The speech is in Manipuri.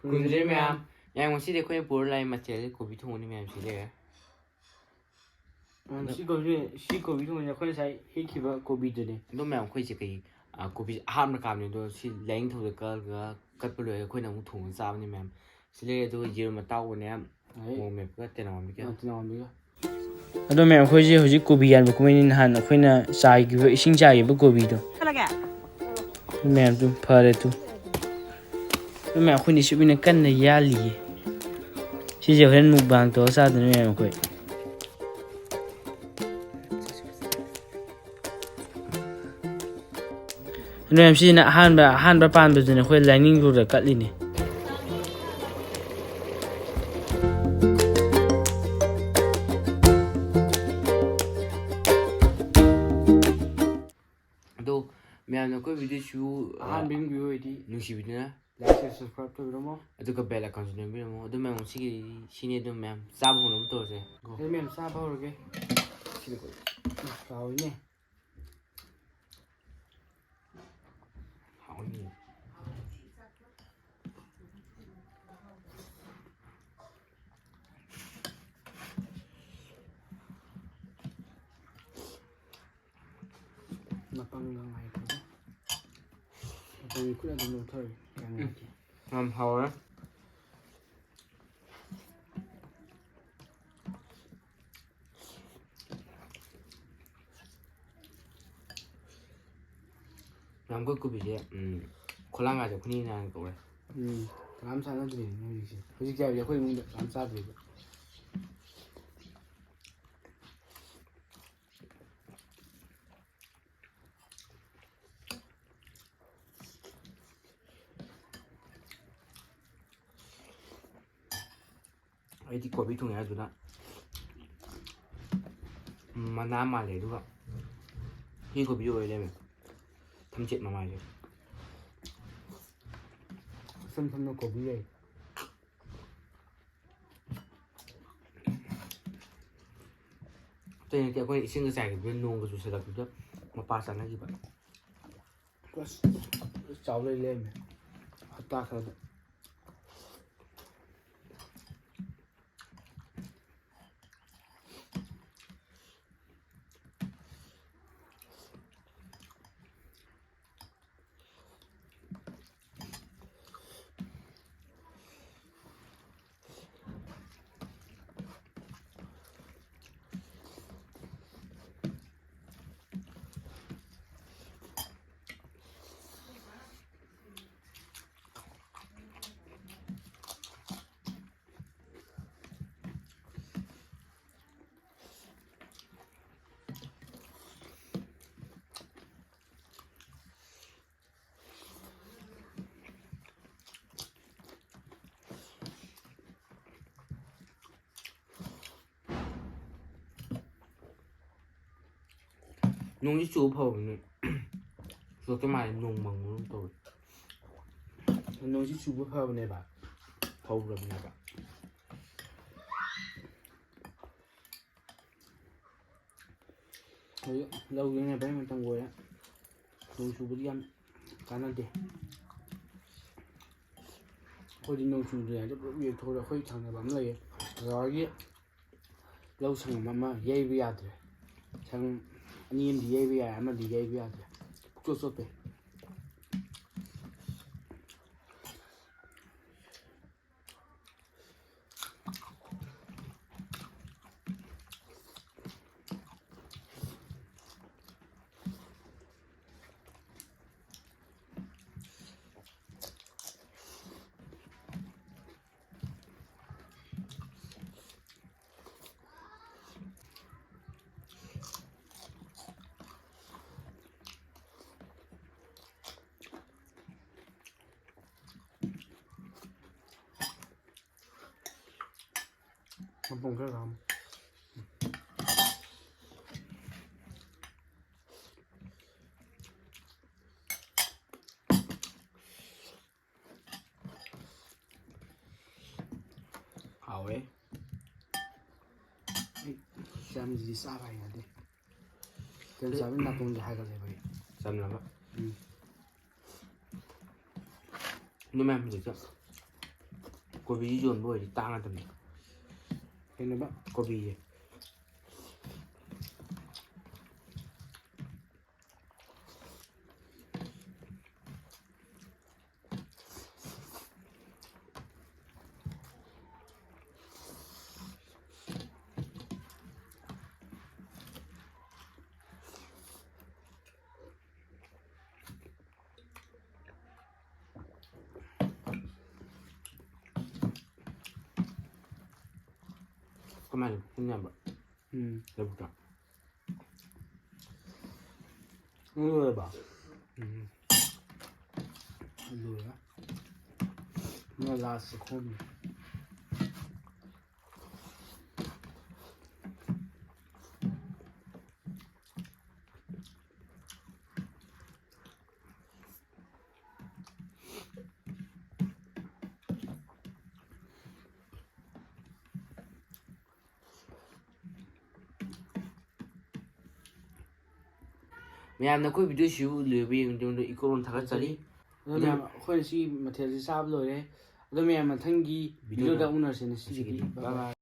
ꯀꯨꯟꯖꯔꯤ ꯃꯌꯥꯝ ꯌꯥꯝ ꯉꯁꯤꯗꯤ ꯑꯩꯈꯣꯏꯅ ꯄꯨꯔ ꯂꯥꯛꯏ ꯃꯊꯦꯜꯁꯦ ꯀꯣꯕꯤ ꯊꯣꯡꯕꯅꯤ ꯃꯌꯥꯝ ꯁꯤꯗ ꯁꯤ ꯀꯣꯕꯤ ꯊꯣꯡꯕꯁꯦ ꯑꯩꯈꯣꯏ ꯉꯁꯥꯏ ꯍꯦꯛꯈꯤꯕ ꯀꯣꯕꯤꯗꯨꯅꯤ ꯑꯗꯣ ꯃꯌꯥꯝ ꯑꯩꯈꯣꯏꯁꯦ ꯀꯩ ꯀꯣꯕꯤ ꯑꯍꯥꯟꯕ ꯀꯥꯕꯅꯤ ꯑꯗꯣ ꯁꯤ ꯂꯥꯏꯌꯤꯡꯊꯧꯗ ꯀꯛꯑꯒ ꯀꯠꯄ ꯂꯣꯏꯔꯒ ꯑꯩꯈꯣꯏꯅ ꯑꯃꯨꯛ ꯊꯣꯡꯉꯒ ꯆꯥꯕꯅꯤ ꯃꯌꯥꯝ ꯁꯤ ꯂꯩꯔꯦ ꯑꯗꯨꯒ ꯌꯦꯔꯨꯝ ꯑꯇꯥꯎꯕꯅꯦ ꯃꯣꯔꯣꯛ ꯃꯦꯠꯄꯒ ꯇꯦꯅꯧꯋꯥꯝꯕꯤꯒ ꯑꯗꯣ ꯃꯌꯥꯝ ꯑꯩꯈꯣꯏꯁꯦ ꯍꯧꯖꯤꯛ ꯀꯣꯕꯤ ꯌꯥꯟꯕ ꯀꯨꯝꯍꯩꯅꯤ ꯅꯍꯥꯟ ꯑꯩꯈꯣꯏꯅ ꯆꯥꯏꯈꯤꯕ ꯏꯁꯤꯡ ꯆꯥꯏꯈꯤꯕ ꯀꯣꯕꯤꯗꯣ ꯃꯌꯥꯝꯁꯨ ꯐꯔꯦ ꯇꯨ ꯑꯗꯨ ꯃꯌꯥꯝ ꯑꯩꯈꯣꯏꯅ ꯁꯨꯃꯥꯏꯅ ꯀꯟꯅ ꯌꯥꯜꯂꯤꯌꯦ ꯁꯤꯁꯦ ꯍꯣꯔꯦꯟ ꯃꯨꯛꯕꯥꯡ ꯇꯧꯔ ꯆꯥꯗꯣꯏꯅꯤ ꯃꯌꯥꯝ ꯑꯩꯈꯣꯏ ꯃꯌꯥꯝ ꯁꯤꯁꯤꯅ ꯑꯍꯥꯟꯕ ꯄꯥꯟꯕꯗꯨꯅꯦ ꯑꯩꯈꯣꯏ ꯂꯥꯏꯅꯤꯡꯊꯧꯗ ꯀꯠꯂꯤꯅꯦ ꯑꯗꯣ ꯃꯌꯥꯝꯅ ꯑꯩꯈꯣꯏ ꯚꯤꯗꯤꯑꯣꯁꯨ ꯑꯍꯥꯟꯕ ꯌꯦꯡꯕꯤꯌꯨ ꯑꯣꯏꯗꯤ ꯅꯨꯡꯁꯤꯕꯤꯗꯨꯅ ꯂꯥꯏꯛ ꯁꯦꯌꯔ ꯁꯕꯁꯀ꯭ꯔꯥꯏꯕ ꯇꯧꯕꯤꯔꯝꯃꯣ ꯑꯗꯨꯒ ꯕꯦꯜ ꯑꯥꯏꯀꯟꯁꯨ ꯅꯝꯕꯤꯔꯝꯃꯣ ꯑꯗꯨ ꯃꯌꯥꯝ ꯁꯤꯅꯤ ꯑꯗꯨꯝ ꯃꯌꯥꯝ ꯆꯥꯕ ꯍꯧꯅꯕ ꯇꯧꯔꯁꯦ ꯑꯗꯨ ꯃꯌꯥꯝ ꯆꯥꯕ ꯍꯧꯔꯒꯦ ꯍꯥꯎꯏꯅꯦ ꯍꯥꯎꯅꯤ ꯃꯄꯪꯒ ꯉꯥꯏꯈ꯭ꯔꯒ ꯃꯄꯪꯒꯤ ꯈꯨꯠ ꯑꯗꯨꯝ ꯂꯧꯊꯔꯒꯦ ꯌꯥꯝ ꯅꯨꯡꯉꯥꯏꯇꯦ ꯌꯥꯝ ꯍꯥꯎꯔꯦ ꯌꯥꯝ ꯀꯣꯏ ꯀꯣꯕꯤꯁꯦ ꯈꯣꯂꯥꯡꯒꯥꯁꯦ ꯑꯩꯈꯣꯏꯅꯤ ꯅꯍꯥꯟ ꯀꯧꯔꯦ ꯀꯅꯥꯝ ꯆꯥꯟꯅꯗ꯭ꯔꯤꯅꯦ ꯍꯧꯖꯤꯛꯁꯦ ꯍꯥꯏꯕꯗꯤ ꯑꯩꯈꯣꯏ ꯏꯃꯨꯡꯗ ꯀꯅꯥꯝ ꯆꯥꯗ꯭ꯔꯤꯕ ꯑꯩꯗꯤ ꯀꯣꯕꯤ ꯊꯣꯡꯉꯦ ꯑꯗꯨꯅ ꯃꯅꯥ ꯃꯥꯜꯂꯦ ꯑꯗꯨꯒ ꯁꯤ ꯀꯣꯕꯤ ꯑꯣꯏ ꯂꯩꯔꯝꯃꯦ ꯊꯝꯆꯦꯠ ꯃꯃꯥꯏꯁꯦ ꯁꯝ ꯁꯝꯅ ꯀꯣꯕꯤ ꯂꯩ ꯑꯇꯩ ꯅꯠꯇꯦ ꯑꯩꯈꯣꯏꯅ ꯏꯁꯤꯡꯒ ꯆꯥꯏꯈꯤꯕꯗ ꯅꯣꯡꯒ ꯆꯨꯁꯜꯂꯛꯄꯗ ꯃꯄꯥ ꯆꯥꯅꯈꯤꯕ ꯆꯥꯎ ꯂꯩꯔꯝꯃꯦ ꯍꯞꯇꯥ ꯈꯔꯗ ꯅꯣꯡꯁꯤ ꯆꯨꯕ ꯐꯕꯅꯤ ꯆꯨꯔꯛꯇ ꯃꯥꯜꯂꯦ ꯅꯣꯡ ꯃꯪꯕꯒꯨꯝ ꯇꯧꯋꯦ ꯅꯣꯡꯁꯤ ꯆꯨꯕ ꯐꯕꯅꯦꯕ ꯐꯧꯔꯕꯅꯦꯕ ꯍꯧꯖꯤꯛ ꯂꯧ ꯌꯩꯅꯕꯩ ꯃꯇꯝ ꯑꯣꯏꯔꯦ ꯅꯣꯡ ꯆꯨꯕꯗꯤ ꯌꯥꯝ ꯀꯥꯟꯅꯗꯦ ꯑꯩꯈꯣꯏꯗꯤ ꯅꯣꯡ ꯆꯨꯗ꯭ꯔꯤꯉꯩꯗ ꯄꯨꯂꯞ ꯌꯩꯊꯣꯛꯑꯒ ꯑꯩꯈꯣꯏ ꯊꯪꯅꯕ ꯑꯃ ꯂꯩꯌꯦ ꯑꯗꯨꯗꯒꯤ ꯂꯧ ꯁꯪꯉꯝ ꯑꯃ ꯌꯩꯕ ꯌꯥꯗ꯭ꯔꯦ ꯁꯪꯉꯝ ꯑꯅꯤ ꯑꯃꯗꯤ ꯌꯩꯕ ꯌꯥꯏ ꯑꯃꯗꯤ ꯌꯩꯕ ꯌꯥꯗ꯭ꯔꯦ ꯄꯨꯡꯆꯣꯠ ꯆꯣꯠꯄꯩ ꯃꯄꯨꯡ ꯈꯔ ꯂꯥꯛꯑꯃꯨ ꯍꯥꯎꯋꯦ ꯆꯝꯁꯤꯗꯤ ꯆꯥꯕ ꯍꯩꯅꯗꯦ ꯆꯝ ꯆꯥꯕ ꯅꯥꯇꯣꯟꯁꯦ ꯍꯥꯏꯒꯠꯂꯦꯕ ꯑꯩ ꯆꯝꯅꯕ ꯑꯗꯨ ꯃꯌꯥꯝ ꯍꯧꯖꯤꯛꯇ ꯀꯣꯕꯤꯁꯤ ꯌꯣꯟꯕ ꯑꯣꯏꯔꯗꯤ ꯇꯥꯡꯉꯗꯕꯅꯤ ꯀꯩꯅꯣꯕ ꯀꯣꯕꯤꯁꯦ 그만 그냥 뭐 해볼까? 이거 해봐. 이거야? 이거 라스 콤. ꯃꯌꯥꯝꯅ ꯑꯩꯈꯣꯏ ꯚꯤꯗꯤꯑꯣꯁꯤꯕꯨ ꯂꯣꯏꯕ ꯌꯦꯡꯕꯗ ꯏꯀꯣꯔꯣꯝ ꯊꯥꯒꯠꯆꯔꯤ ꯑꯗꯨꯅ ꯑꯩꯈꯣꯏꯅ ꯁꯤ ꯃꯊꯦꯜꯁꯤ ꯆꯥꯕ ꯂꯣꯏꯔꯦ ꯑꯗꯣ ꯃꯌꯥꯝ ꯃꯊꯪꯒꯤ ꯚꯤꯗꯤꯑꯣꯗ ꯎꯅꯔꯁꯦ ꯉꯁꯤꯒꯤꯗꯤ ꯕꯥꯏ ꯕꯥꯏ